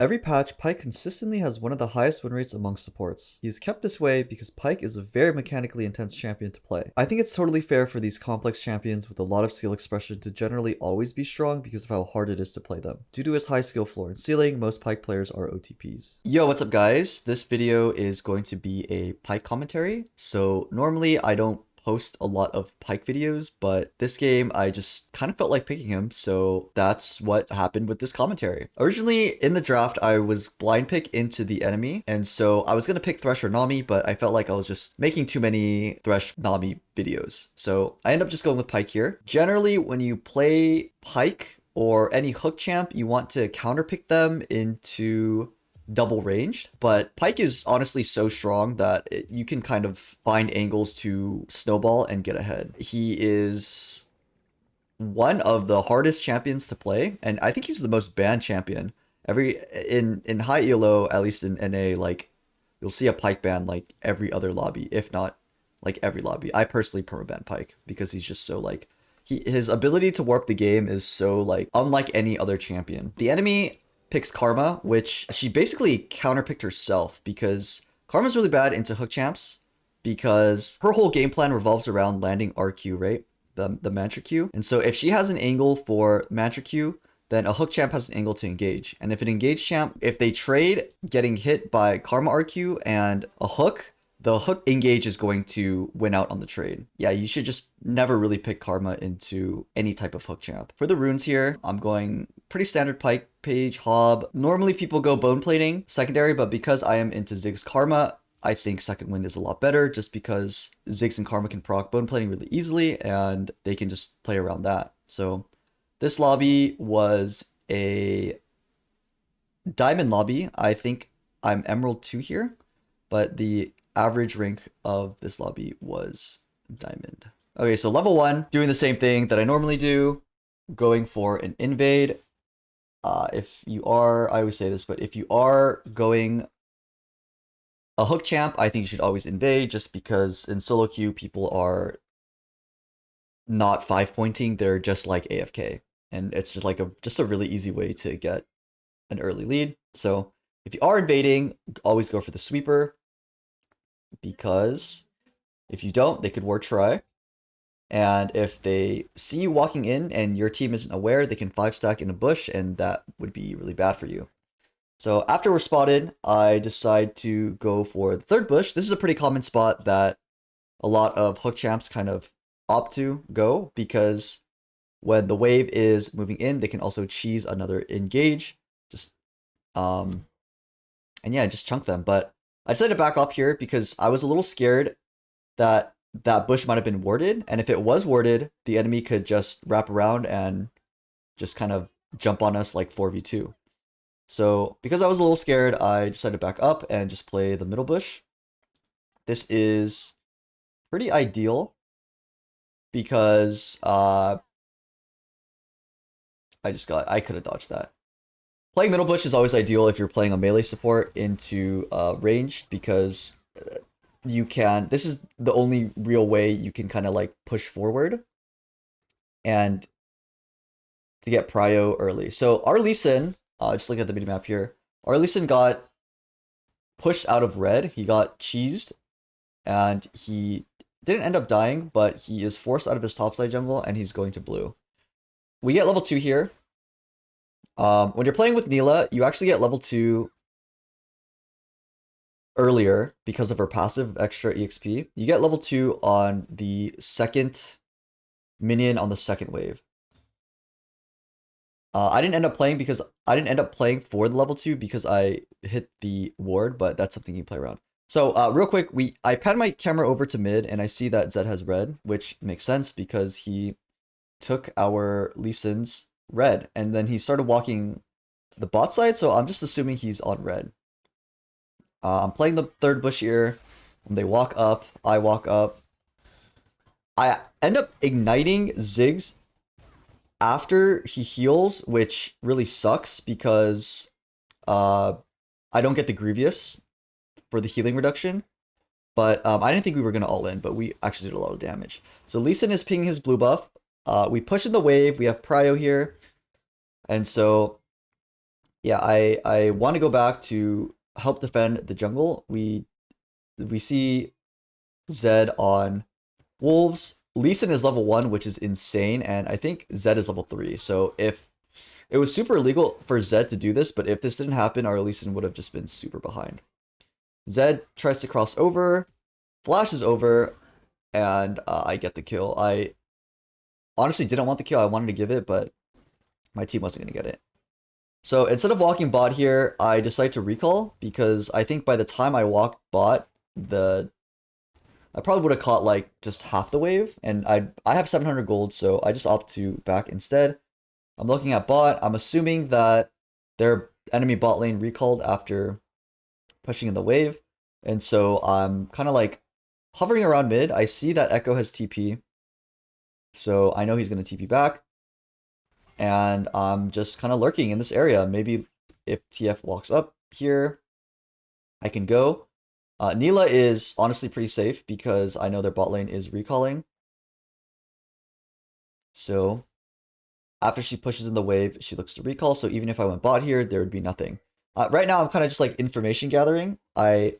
Every patch, Pyke consistently has one of the highest win rates among supports. He is kept this way because Pyke is a very mechanically intense champion to play. I think it's totally fair for these complex champions with a lot of skill expression to generally always be strong because of how hard it is to play them. Due to his high skill floor and ceiling, most Pyke players are OTPs. Yo, what's up guys? This video is going to be a Pyke commentary. So normally I don't post a lot of Pyke videos, but this game I just kind of felt like picking him, so that's what happened with this commentary. Originally in the draft I was blind pick into the enemy, and so I was gonna pick Thresh or Nami, but I felt like I was just making too many Thresh Nami videos, so I end up just going with Pyke here. Generally when you play Pyke or any hook champ, you want to counterpick them into double ranged, but Pyke is honestly so strong that you can kind of find angles to snowball and get ahead. He is one of the hardest champions to play, and I think he's the most banned champion. In high elo, at least in NA, like you'll see a Pyke ban like every other lobby, if not like every lobby. I personally permaban Pyke because he's just so like his ability to warp the game is so like unlike any other champion. The enemy picks Karma, which she basically counterpicked herself because Karma's really bad into hook champs because her whole game plan revolves around landing RQ, right? The mantra Q. And so if she has an angle for mantra Q, then a hook champ has an angle to engage. And if an engaged champ, if they trade getting hit by Karma RQ and a hook, the hook engage is going to win out on the trade. Yeah, you should just never really pick Karma into any type of hook champ. For the runes here, I'm going pretty standard Pyke, Page, Hob. Normally people go bone plating secondary, but because I am into Ziggs Karma, I think second wind is a lot better just because Ziggs and Karma can proc bone plating really easily and they can just play around that. So this lobby was a diamond lobby. I think I'm Emerald 2 here, but the average rank of this lobby was diamond. Okay, so level 1, doing the same thing that I normally do, going for an invade. If you are, I always say this, but if you are going a hook champ, I think you should always invade just because in solo queue, people are not 5-pointing, they're just like AFK. And it's just like a really easy way to get an early lead. So if you are invading, always go for the sweeper because if you don't, they could ward try. And if they see you walking in and your team isn't aware, they can 5-stack in a bush, and that would be really bad for you. So after we're spotted, I decide to go for the third bush. This is a pretty common spot that a lot of hook champs kind of opt to go because when the wave is moving in, they can also cheese another engage. Just and yeah, just chunk them. But I decided to back off here because I was a little scared that that bush might have been warded, and if it was warded, the enemy could just wrap around and just kind of jump on us like 4v2. So because I was a little scared, I decided to back up and just play the middle bush. This is pretty ideal because I could have dodged that. Playing middle bush is always ideal if you're playing a melee support into ranged because you can, this is the only real way you can kind of like push forward and to get prio early. So our Lee Sin, just look at the minimap here, our Lee Sin got pushed out of red, he got cheesed, and he didn't end up dying, but he is forced out of his topside jungle and he's going to blue. We get level 2 here. When you're playing with Nilah, you actually get level 2 earlier because of her passive extra EXP. You get level 2 on the second minion on the second wave. I didn't end up playing for the level 2 because I hit the ward, but that's something you play around. So real quick, I pan my camera over to mid and I see that Zed has red, which makes sense because he took our Lee Sin's red and then he started walking to the bot side, so I'm just assuming he's on red. I'm playing the third bush here. When they walk up, I walk up. I end up igniting Ziggs after he heals, which really sucks because I don't get the Grievous for the healing reduction. But I didn't think we were going to all in, but we actually did a lot of damage. So Lee Sin is pinging his blue buff. We push in the wave. We have Prio here. And so yeah, I want to go back to help defend the jungle. We see Zed on Wolves. Lee Sin is level 1, which is insane, and I think Zed is level 3. So if it was super illegal for Zed to do this, but if this didn't happen, our Lee Sin would have just been super behind. Zed tries to cross over, flashes over, and I get the kill. I honestly didn't want the kill. I wanted to give it, but my team wasn't going to get it. So instead of walking bot here, I decide to recall because I think by the time I walked bot, I probably would have caught like just half the wave, and I have 700 gold, so I just opt to back instead. I'm looking at bot. I'm assuming that their enemy bot lane recalled after pushing in the wave, and so I'm kind of like hovering around mid. I see that Echo has TP, so I know he's going to TP back, and I'm just kind of lurking in this area. Maybe if TF walks up here, I can go. Nilah is honestly pretty safe because I know their bot lane is recalling. So after she pushes in the wave, she looks to recall. So even if I went bot here, there would be nothing. Right now, I'm kind of just like information gathering. I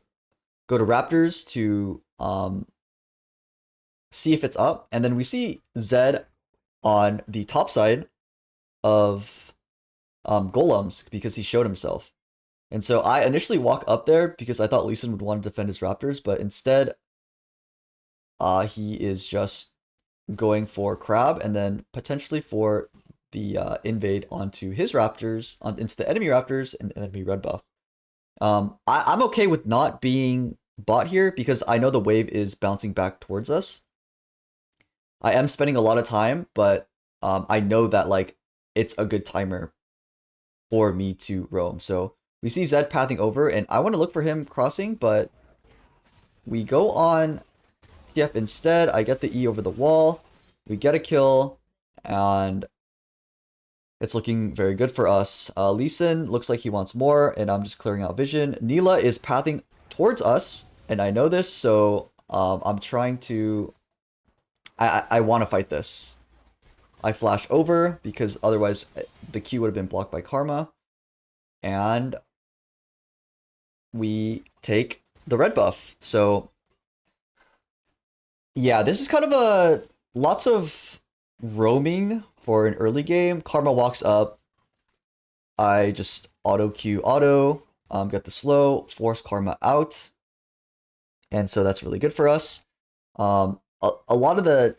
go to Raptors to see if it's up. And then we see Zed on the top side of Golems because he showed himself. And so I initially walk up there because I thought Lee Sin would want to defend his Raptors, but instead, he is just going for Crab and then potentially for the invade onto his Raptors, into the enemy Raptors and enemy red buff. I'm okay with not being bot here because I know the wave is bouncing back towards us. I am spending a lot of time, but I know that like it's a good timer for me to roam. So we see Zed pathing over, and I want to look for him crossing, but we go on TF instead. I get the E over the wall. We get a kill, and it's looking very good for us. Lee Sin looks like he wants more, and I'm just clearing out vision. Nilah is pathing towards us, and I know this, so I'm trying to... I want to fight this. I flash over, because otherwise the Q would have been blocked by Karma. And we take the red buff. So yeah, this is kind of a lots of roaming for an early game. Karma walks up. I just auto Q auto, get the slow, force Karma out. And so that's really good for us. A lot of the...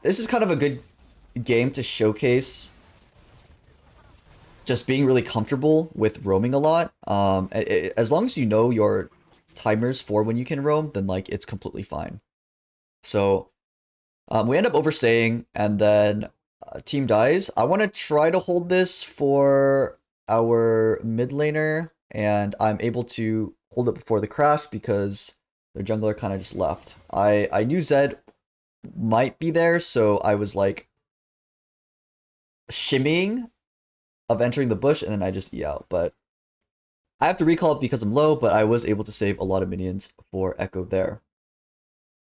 This is kind of a good game to showcase just being really comfortable with roaming a lot. As long as you know your timers for when you can roam, then like it's completely fine. So we end up overstaying, and then team dies. I want to try to hold this for our mid laner, and I'm able to hold it before the crash because their jungler kind of just left. I knew Zed might be there, so I was like shimmying of entering the bush, and then I just E out. But I have to recall it because I'm low, but I was able to save a lot of minions for Echo there.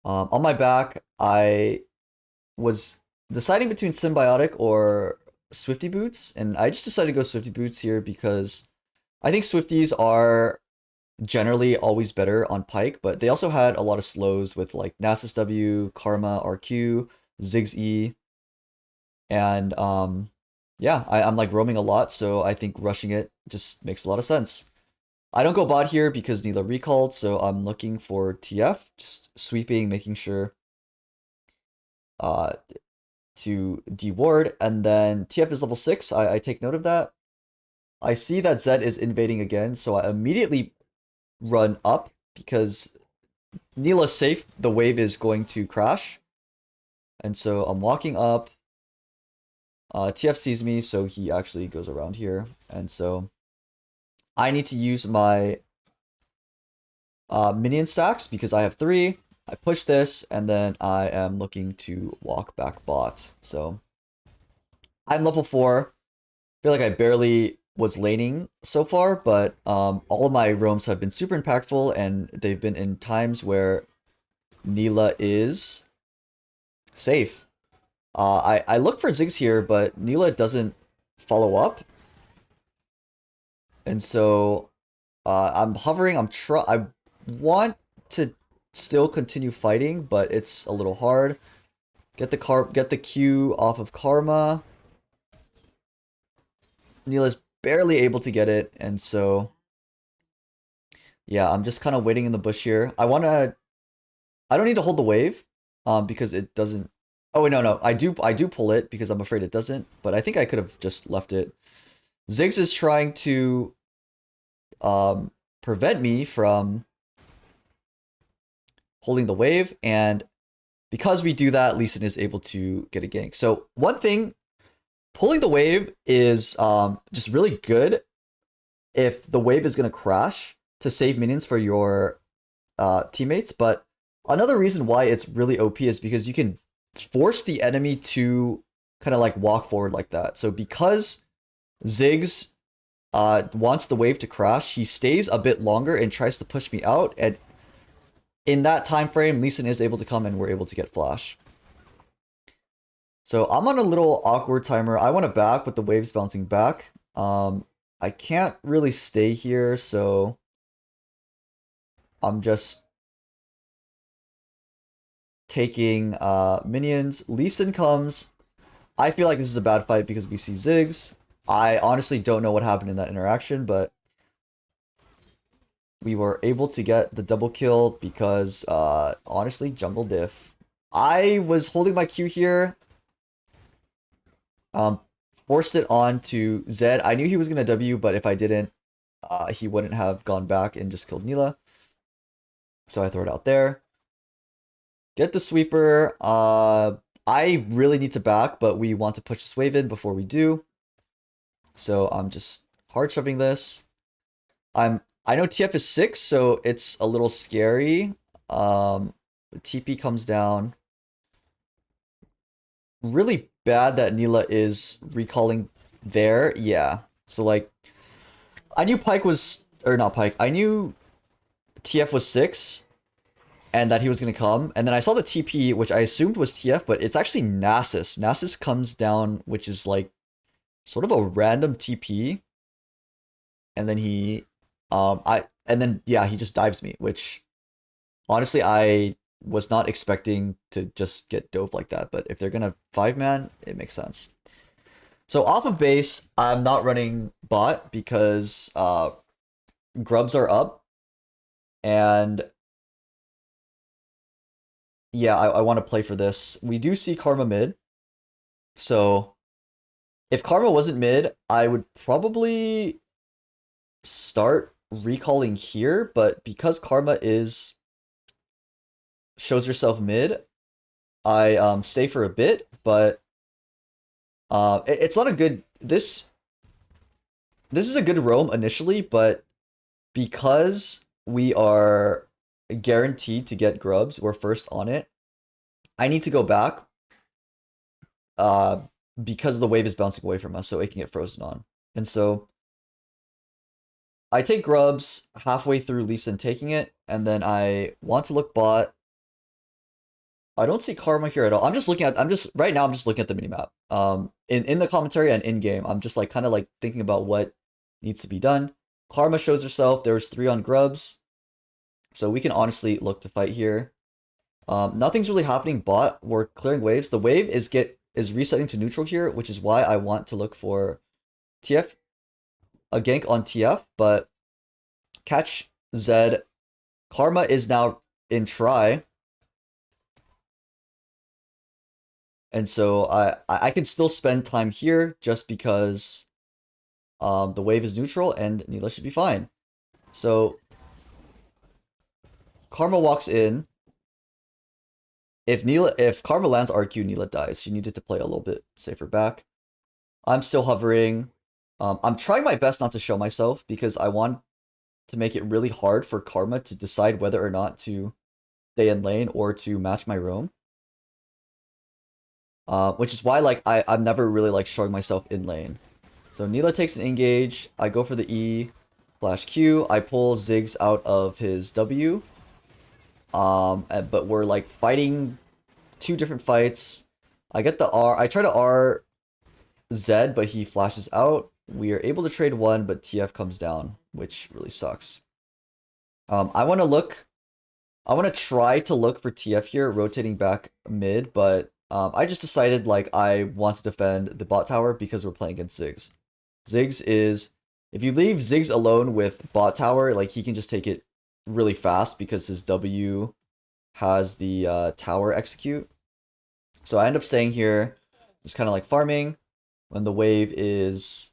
On my back, I was deciding between Symbiotic or Swifty Boots, and I just decided to go Swifty Boots here because I think Swifties are generally always better on Pyke, but they also had a lot of slows with like Nasus W, Karma, RQ, Ziggs E, and yeah, I'm like roaming a lot, so I think rushing it just makes a lot of sense. I don't go bot here because Nilah recalled, so I'm looking for TF, just sweeping, making sure to deward, and then TF is level 6. I take note of that. I see that Zed is invading again, so I immediately run up because Nilah's safe. The wave is going to crash, and so I'm walking up. TF sees me, so he actually goes around here, and so I need to use my minion stacks because I have 3. I push this, and then I am looking to walk back bot. So I'm level 4. I feel like I barely was laning so far, but all of my roams have been super impactful, and they've been in times where Nilah is safe. I look for Ziggs here, but Nilah doesn't follow up. And so I'm hovering. I want to still continue fighting, but it's a little hard. Get the Q off of Karma. Nilah's barely able to get it, and so yeah, I'm just kind of waiting in the bush here. I don't need to hold the wave, because it doesn't. Oh wait, no, I do pull it because I'm afraid it doesn't. But I think I could have just left it. Ziggs is trying to prevent me from holding the wave, and because we do that, Lee Sin is able to get a gank. So one thing, pulling the wave is just really good if the wave is gonna crash to save minions for your teammates. But another reason why it's really OP is because you can force the enemy to kind of like walk forward like that. So because Ziggs wants the wave to crash, he stays a bit longer and tries to push me out, and in that time frame, Lee Sin is able to come and we're able to get flash. So I'm on a little awkward timer. I want to back, but the wave's bouncing back. I can't really stay here, so I'm just taking minions. Lee Sin comes. I feel like this is a bad fight because we see Ziggs. I honestly don't know what happened in that interaction, but we were able to get the double kill because, honestly, jungle diff. I was holding my Q here. Forced it on to Zed. I knew he was going to W, but if I didn't, he wouldn't have gone back and just killed Nilah. So I throw it out there. Get the sweeper. I really need to back, but we want to push this wave in before we do. So I'm just hard shoving this. I know TF is 6, so it's a little scary. TP comes down. Really bad that Nilah is recalling there. Yeah. So like, I knew Pike was, or not Pike, I knew TF was 6 and that he was going to come. And then I saw the TP, which I assumed was TF, but it's actually Nasus. Nasus comes down, which is like sort of a random TP. And then he, he just dives me, which honestly, I was not expecting to just get dove like that. But if they're going to 5-man, it makes sense. So off of base, I'm not running bot because grubs are up. And yeah, I want to play for this. We do see Karma mid. So if Karma wasn't mid, I would probably start recalling here. But because Karma shows herself mid, I stay for a bit. But it's not a good... This is a good roam initially, but because we are guaranteed to get grubs, we're first on it, I need to go back because the wave is bouncing away from us, so it can get frozen on. And so I take grubs halfway through Lee Sin taking it, and then I want to look bot. I don't see Karma here at all. Right now I'm just looking at the minimap. In the commentary and in game, I'm just like kind of like thinking about what needs to be done. Karma shows herself. There's 3 on grubs. So we can honestly look to fight here. Nothing's really happening bot. We're clearing waves. The wave is resetting to neutral here, which is why I want to look for TF, a gank on TF, but catch Zed. Karma is now in try. And so I can still spend time here just because the wave is neutral and Nilah should be fine. So Karma walks in. If Karma lands RQ, Nilah dies. She needed to play a little bit safer back. I'm still hovering. I'm trying my best not to show myself because I want to make it really hard for Karma to decide whether or not to stay in lane or to match my roam. Which is why like I'm never really like showing myself in lane. So Nilah takes an engage. I go for the E/Q. I pull Ziggs out of his W. But we're like fighting 2 different fights. I get the R. I try to R Zed, but he flashes out. We are able to trade one, but TF comes down, which really sucks. I want to look. I want to try to look for TF here, rotating back mid, but I just decided like I want to defend the bot tower because we're playing against Ziggs. Ziggs is, if you leave Ziggs alone with bot tower, like he can just take it really fast because his W has the tower execute. So I end up staying here, just kind of like farming. When the wave is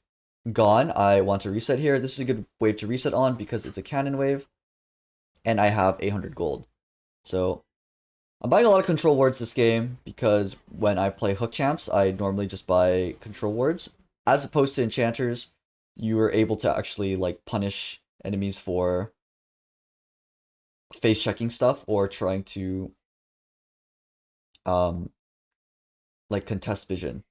gone, I want to reset here. This is a good wave to reset on because it's a cannon wave. And I have 800 gold. So I'm buying a lot of control wards this game because when I play hook champs, I normally just buy control wards. As opposed to enchanters, you are able to actually like punish enemies for face checking stuff or trying to like contest vision.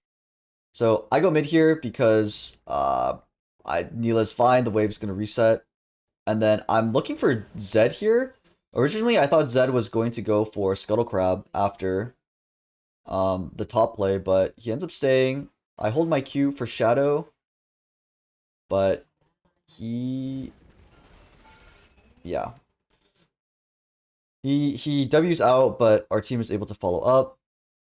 So I go mid here because Nilah's fine, the wave's gonna reset. And then I'm looking for Zed here. Originally, I thought Zed was going to go for Scuttle Crab after the top play, but he ends up staying. I hold my Q for Shadow, but he W's out, but our team is able to follow up.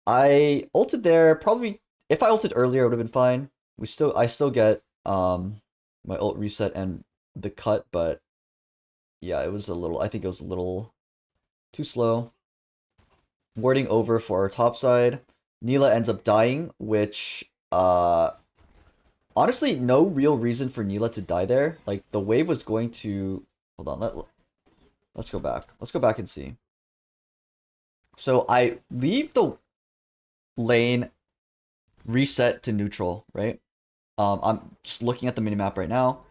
I ulted there. Probably if I ulted earlier, it would have been fine. I still get my ult reset and the cut, but yeah, it was a little. I think it was a little too slow. Warding over for our top side. Nilah ends up dying, which honestly, no real reason for Nilah to die there. Like the wave was going to hold on. Let's go back. Let's go back and see. So I leave the lane reset to neutral, right? I'm just looking at the minimap right now.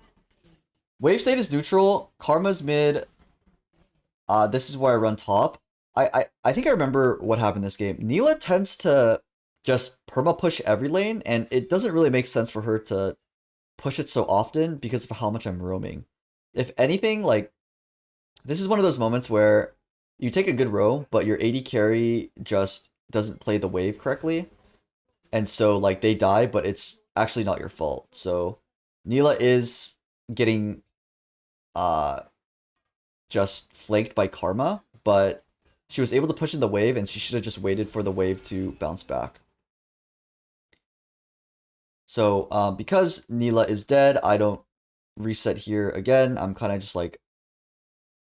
Wave state is neutral. Karma's mid. This is where I run top. I think I remember what happened this game. Nilah tends to just perma push every lane, and it doesn't really make sense for her to push it so often because of how much I'm roaming. If anything, like this is one of those moments where you take a good row, but your AD carry just doesn't play the wave correctly. And so like they die, but it's actually not your fault. So Nilah is getting just flanked by Karma, but she was able to push in the wave and she should have just waited for the wave to bounce back. So because Nilah is dead, I don't reset here again. I'm kind of just like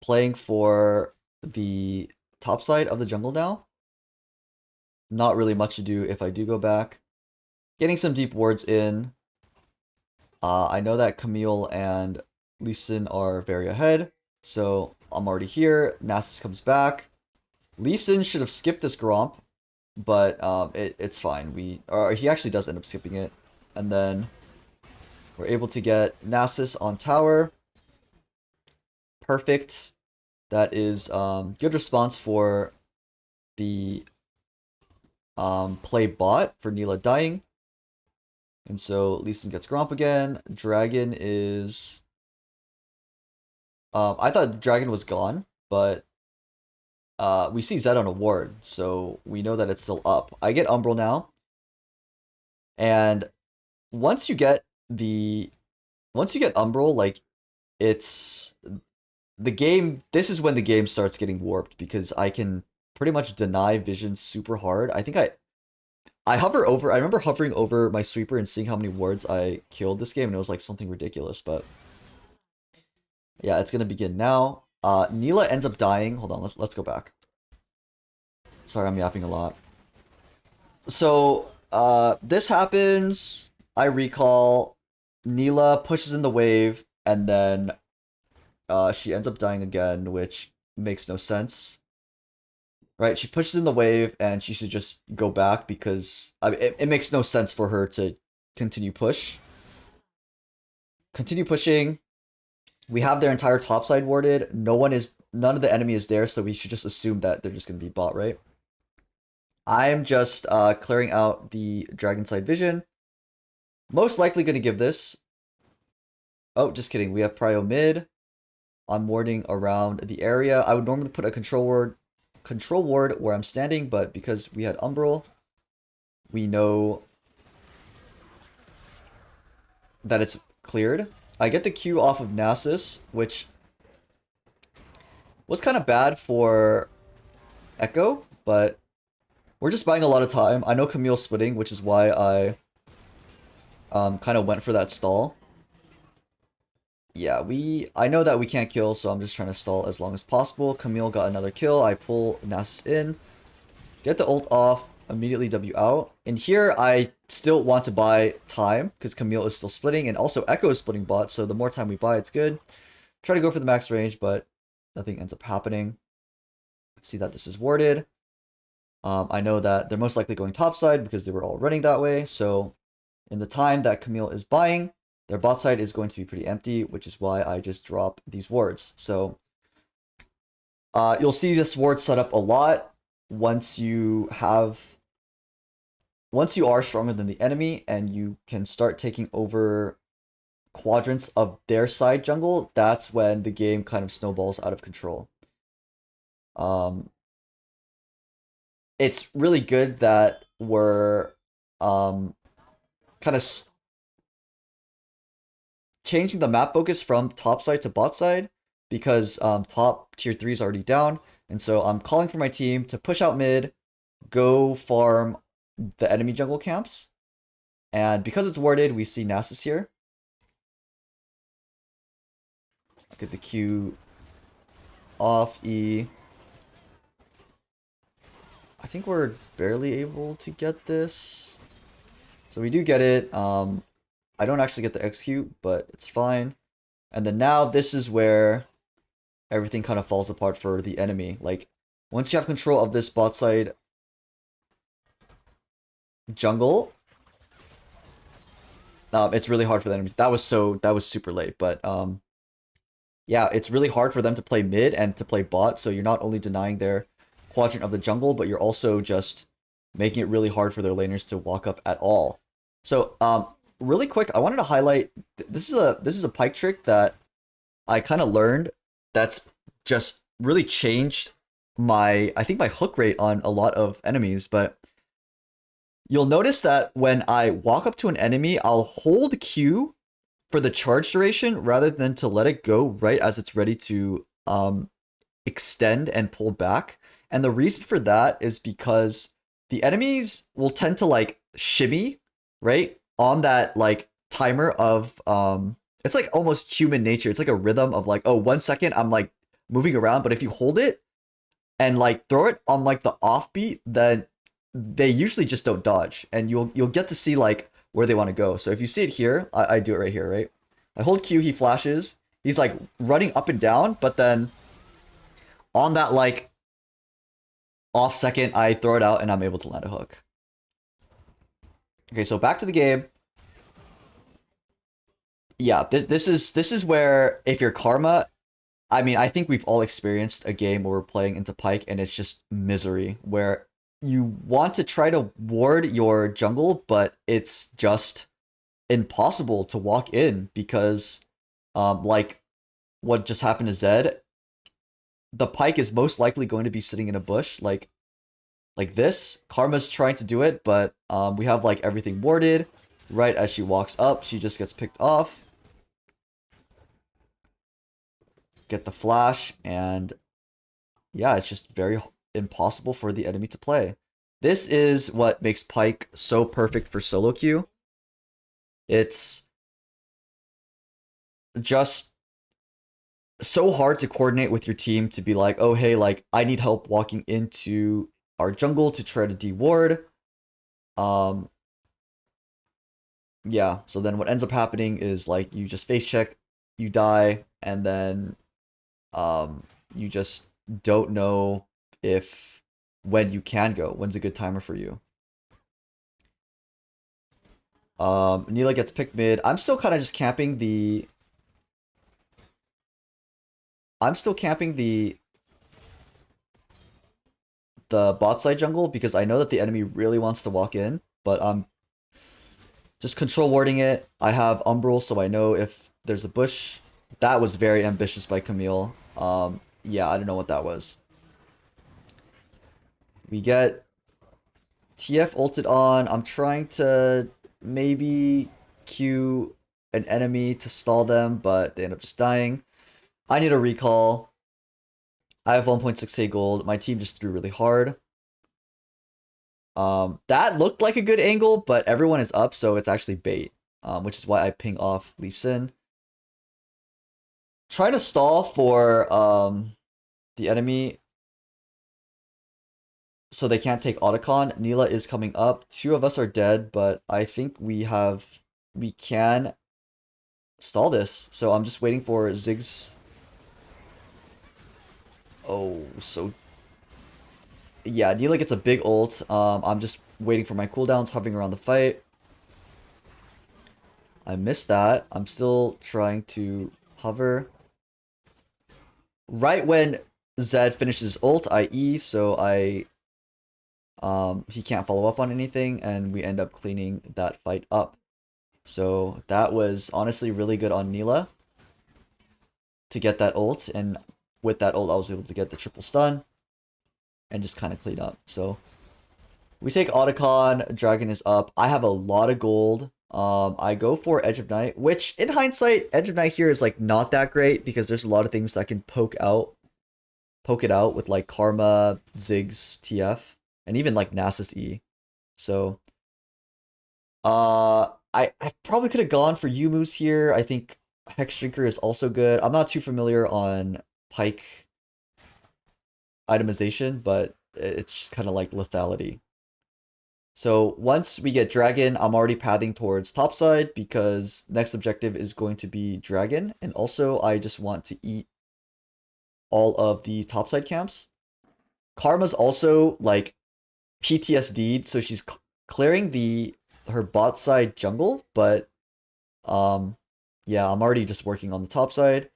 playing for the top side of the jungle now. Not really much to do if I do go back. Getting some deep wards in. I know that Camille and Lee Sin are very ahead, so I'm already here. Nasus comes back. Lee Sin should have skipped this Gromp, but it's fine. He actually does end up skipping it, and then we're able to get Nasus on tower. Perfect. That is good response for the play bot for Nilah dying. And so Lee Sin gets Gromp again. Dragon is I thought Dragon was gone, but we see Zed on a ward, so we know that it's still up. I get Umbral now. And once you get Umbral, like it's the game, this is when the game starts getting warped because I can pretty much deny vision super hard. I think I remember hovering over my sweeper and seeing how many wards I killed this game, and it was like something ridiculous, but yeah, it's gonna begin now. Nilah ends up dying. Hold on, let's go back. Sorry, I'm yapping a lot. So, this happens, I recall, Nilah pushes in the wave, and then she ends up dying again, which makes no sense. Right, she pushes in the wave, and she should just go back because it makes no sense for her to continue pushing. We have their entire topside warded. None of the enemy is there, so we should just assume that they're just gonna be bot, right? I'm just clearing out the dragon side vision. Most likely gonna give this. Oh, just kidding. We have prio mid. I'm warding around the area. I would normally put a control ward where I'm standing, but because we had Umbral, we know that it's cleared. I get the Q off of Nasus, which was kind of bad for Echo, but we're just buying a lot of time. I know Camille's splitting, which is why I kind of went for that stall. Yeah, I know that we can't kill, so I'm just trying to stall as long as possible. Camille got another kill. I pull Nasus in, get the ult off, immediately W out. And here, I still want to buy time, because Camille is still splitting, and also Echo is splitting bot, so the more time we buy, it's good. Try to go for the max range, but nothing ends up happening. See that this is warded. I know that they're most likely going topside because they were all running that way, so in the time that Camille is buying, their bot side is going to be pretty empty, which is why I just drop these wards. So you'll see this ward set up a lot once you are stronger than the enemy and you can start taking over quadrants of their side jungle. That's when the game kind of snowballs out of control. It's really good that we're kind of changing the map focus from top side to bot side, because top tier 3 is already down, and so I'm calling for my team to push out mid, go farm the enemy jungle camps, and because it's warded, we see Nasus here. Get the Q off E. I think we're barely able to get this, so we do get it. I don't actually get the execute, but it's fine. And then now this is where everything kind of falls apart for the enemy. Like, once you have control of this bot side jungle, it's really hard for the enemies. That was super late, but yeah, it's really hard for them to play mid and to play bot, so you're not only denying their quadrant of the jungle, but you're also just making it really hard for their laners to walk up at all. So really quick, I wanted to highlight this is a Pyke trick that I kind of learned that's just really changed my hook rate on a lot of enemies. But you'll notice that when I walk up to an enemy, I'll hold Q for the charge duration rather than to let it go right as it's ready to extend and pull back. And the reason for that is because the enemies will tend to like shimmy, right? On that like timer of it's like almost human nature. It's like a rhythm of like, oh, 1 second I'm like moving around, but if you hold it and like throw it on like the offbeat, then they usually just don't dodge, and you'll get to see like where they want to go. So if you see it here, I do it right here, right? I hold Q, he flashes, he's like running up and down, but then on that like off second, I throw it out and I'm able to land a hook. Okay, so back to the game. Yeah, this is where if you're Karma, I mean, I think we've all experienced a game where we're playing into Pyke and it's just misery, where you want to try to ward your jungle, but it's just impossible to walk in because, like what just happened to Zed, the Pyke is most likely going to be sitting in a bush, like this. Karma's trying to do it, but we have like everything warded. Right as she walks up, she just gets picked off. Get the flash, and yeah, it's just very impossible for the enemy to play. This is what makes Pyke so perfect for solo queue. It's just so hard to coordinate with your team to be like, oh hey, like I need help walking into our jungle to try to de-ward. Yeah, so then what ends up happening is like you just face check, you die, and then you just don't know when you can go, when's a good timer for you. Nilah gets picked mid. I'm still kind of just camping the bot side jungle because I know that the enemy really wants to walk in, but I'm just control warding it. I have Umbral, so I know if there's a bush. That was very ambitious by Camille. Yeah, I don't know what that was. We get TF ulted on. I'm trying to maybe Q an enemy to stall them, but they end up just dying. I need a recall. I have 1.6k gold. My team just threw really hard. That looked like a good angle, but everyone is up, so it's actually bait. Which is why I ping off Lee Sin. Trying to stall for the enemy so they can't take Otacon. Nilah is coming up. 2 of us are dead, but I think we can stall this. So I'm just waiting for Ziggs. Oh, so yeah, Nilah gets a big ult. I'm just waiting for my cooldowns, hovering around the fight. I missed that. I'm still trying to hover. Right when Zed finishes ult, I E, so he can't follow up on anything, and we end up cleaning that fight up. So that was honestly really good on Nilah to get that ult, and with that ult I was able to get the triple stun and just kind of clean up. So we take Otacon, Dragon is up. I have a lot of gold. I go for Edge of Night, which in hindsight, Edge of Night here is like not that great because there's a lot of things that can poke it out with like Karma, Ziggs, TF, and even like Nasus E. So I probably could have gone for Yumu's here. I think Hex Drinker is also good. I'm not too familiar on Pyke itemization, but it's just kind of like lethality. So once we get Dragon, I'm already pathing towards topside because next objective is going to be Dragon. And also I just want to eat all of the topside camps. Karma's also like PTSD'd, so she's clearing her bot side jungle, but yeah, I'm already just working on the top side.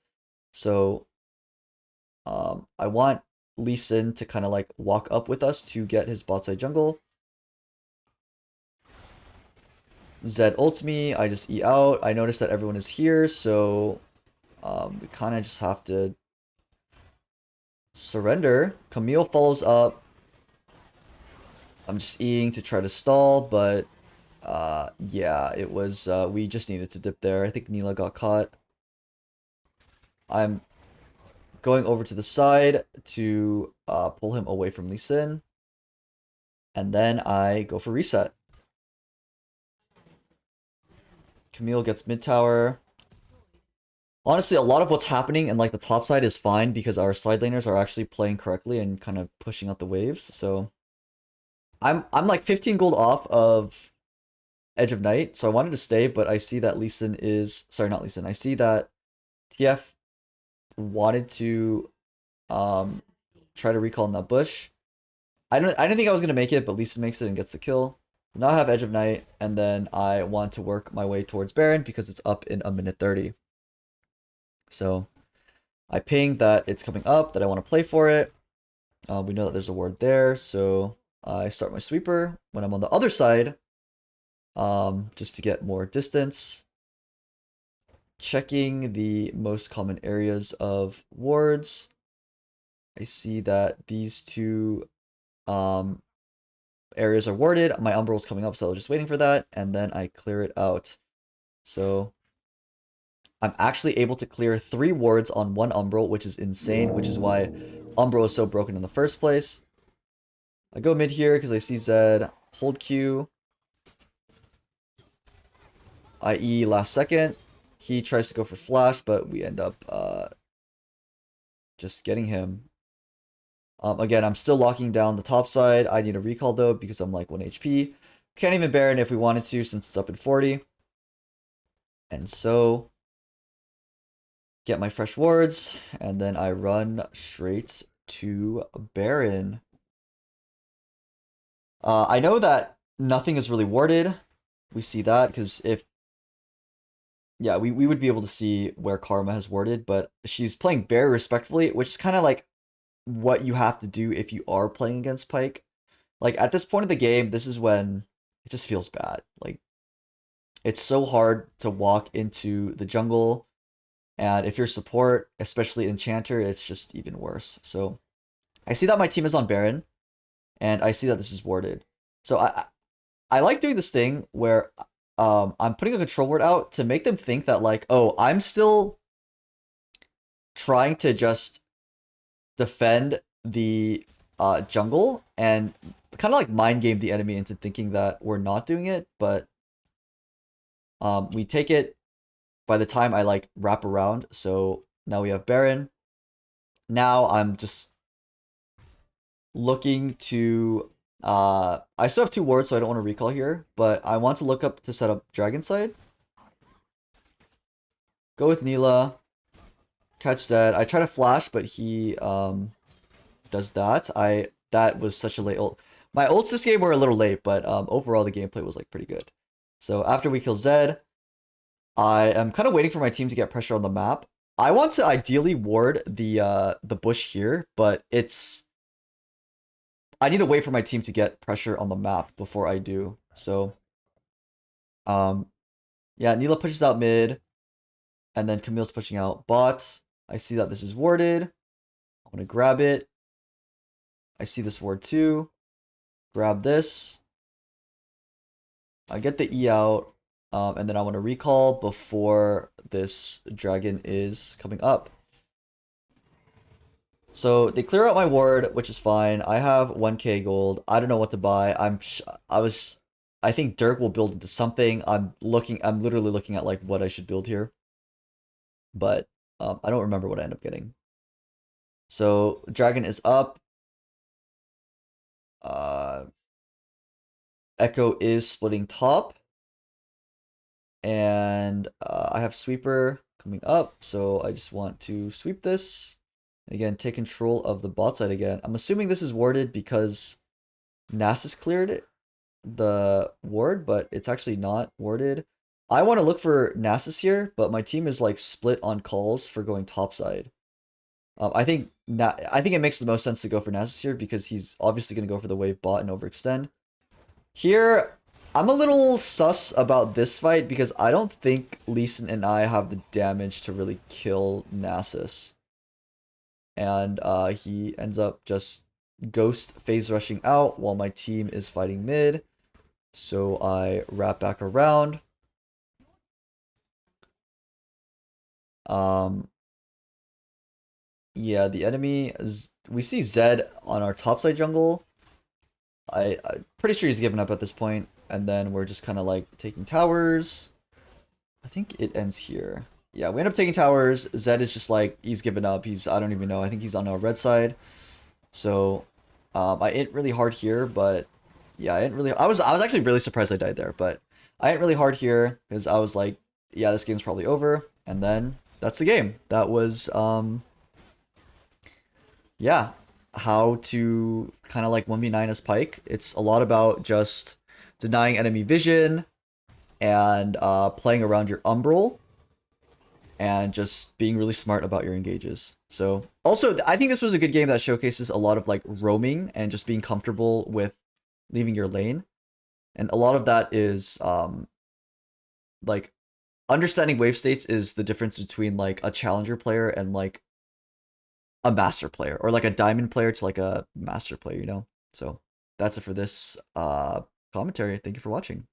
So I want Lee Sin to kind of like walk up with us to get his bot side jungle. Zed ults me, I just E out. I notice that everyone is here, so we kind of just have to surrender. Camille follows up. I'm just Eing to try to stall, but yeah, it was, we just needed to dip there. I think Nilah got caught. I'm going over to the side to pull him away from Lee Sin. And then I go for reset. Camille gets mid tower. Honestly, a lot of what's happening in like the top side is fine because our side laners are actually playing correctly and kind of pushing out the waves. So I'm like 15 gold off of Edge of Night, so I wanted to stay, but I see that Lee Sin is, sorry, not Lee Sin. I see that TF wanted to try to recall in that bush. I didn't think I was gonna make it, but Lee Sin makes it and gets the kill. Now I have Edge of Night, and then I want to work my way towards Baron because it's up in a minute 30. So I ping that it's coming up, that I want to play for it. We know that there's a ward there, so I start my sweeper when I'm on the other side, just to get more distance. Checking the most common areas of wards. I see that these 2 areas are warded. My Umbral is coming up, so I'm just waiting for that, and then I clear it out. So I'm actually able to clear 3 wards on 1 Umbral, which is insane, which is why Umbral is so broken in the first place. I go mid here because I see Zed. Hold Q. I E last second. He tries to go for flash, but we end up just getting him. Again, I'm still locking down the top side. I need a recall though because I'm like 1 HP. Can't even Baron if we wanted to since it's up in 40. And so get my fresh wards, and then I run straight to Baron. I know that nothing is really warded. We see that because yeah, we would be able to see where Karma has warded, but she's playing very respectfully, which is kind of like what you have to do if you are playing against Pyke. Like at this point of the game, this is when it just feels bad. Like it's so hard to walk into the jungle, and if you're support, especially Enchanter, it's just even worse. So I see that my team is on Baron, and I see that this is warded. So I like doing this thing where I'm putting a control word out to make them think that like, oh, I'm still trying to just defend the jungle and kind of like mind game the enemy into thinking that we're not doing it, but we take it by the time I like wrap around. So now we have Baron. Now I'm just looking to I still have 2 wards, so I don't want to recall here, but I want to look up to set up Dragon Side. Go with Nilah. Catch Zed. I try to flash, but he does that. That was such a late ult. My ults this game were a little late, but overall the gameplay was like pretty good. So after we kill Zed, I am kind of waiting for my team to get pressure on the map. I want to ideally ward the bush here, but I need to wait for my team to get pressure on the map before I do. So yeah, Nilah pushes out mid, and then Camille's pushing out bot. I see that this is warded. I want to grab it. I see this ward too. Grab this. I get the E out, and then I want to recall before this dragon is coming up. So they clear out my ward, which is fine. I have 1k gold. I don't know what to buy. I think Dirk will build into something. I'm literally looking at like what I should build here. But I don't remember what I end up getting. So dragon is up. Echo is splitting top. And I have sweeper coming up, so I just want to sweep this. And again, take control of the bot side again. I'm assuming this is warded because Nasus cleared the ward, but it's actually not warded. I want to look for Nasus here, but my team is like split on calls for going topside. I think it makes the most sense to go for Nasus here because he's obviously going to go for the wave bot and overextend. Here, I'm a little sus about this fight because I don't think Lee Sin and I have the damage to really kill Nasus. And he ends up just ghost phase rushing out while my team is fighting mid. So I wrap back around. Yeah, the enemy is, we see Zed on our topside jungle. I'm pretty sure he's given up at this point, and then we're just kind of like taking towers. I think it ends here. Yeah, we end up taking towers. Zed is just like, he's given up. I don't even know. I think he's on our red side. So I int really hard here, but yeah, I was actually really surprised I died there, but I int really hard here because I was like, yeah, this game's probably over. And then that's the game. That was yeah, how to kind of like 1v9 as Pyke. It's a lot about just denying enemy vision and playing around your Umbral and just being really smart about your engages. So also, I think this was a good game that showcases a lot of like roaming and just being comfortable with leaving your lane. And a lot of that is like understanding wave states is the difference between like a challenger player and like a master player, or like a diamond player to like a master player, you know? So that's it for this commentary. Thank you for watching.